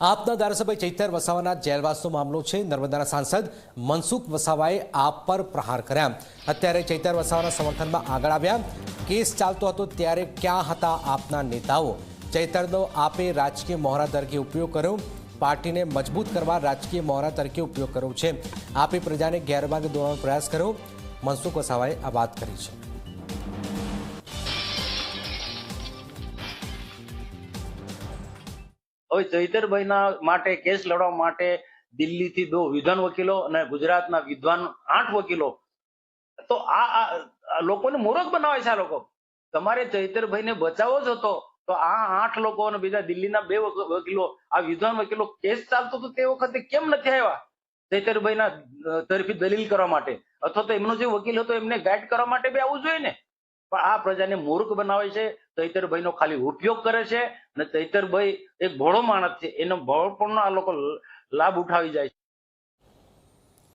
આપના ધારાસભ્ય ચૈતર વસાવાના જેલવાસનો મામલો છે। નર્મદાના સાંસદ મનસુખ વસાવાએ આપ પર પ્રહાર કર્યા। અત્યારે ચૈતર વસાવાના સમર્થનમાં આગળ આવ્યા। કેસ ચાલતો હતો ત્યારે ક્યાં હતા આપના નેતાઓ? ચૈતરનો આપે રાજકીય મોહરા તરીકે ઉપયોગ કર્યો। પાર્ટીને મજબૂત કરવા રાજકીય મોહરા તરીકે ઉપયોગ કર્યો છે। આપે પ્રજાને ગેરમાર્ગે દોરવાનો પ્રયાસ કર્યો। મનસુખ વસાવાએ આ વાત કરી છે। હવે ચૈતરભાઈના માટે કેસ લડવા માટે દિલ્હીથી 2 વિદ્વાન વકીલો અને ગુજરાતના વિદ્વાન 8 વકીલો, તો આ લોકોને મૂર્ખ બનાવે છે। આ લોકો, તમારે ચૈતરભાઈને બચાવો જ હતો તો આ 8 લોકો અને બીજા દિલ્હીના 2 વકીલો, આ વિદ્વાન વકીલો, કેસ ચાલતો તો તે વખતે કેમ નથી આવ્યા ચૈતરભાઈના તરફી દલીલ કરવા માટે? અથવા તો એમનો જે વકીલ હતો એમને ગાઈડ કરવા માટે બી આવવું જોઈએ ને। પણ આ પ્રજાને મૂર્ખ બનાવે છે, ચૈતરભાઈનો ખાલી ઉપયોગ કરે છે અને ચૈતરભાઈ એક ભોળો માણસ છે, એનો ભોળપણનો આ લોકો લાભ ઉઠાવી જાય છે।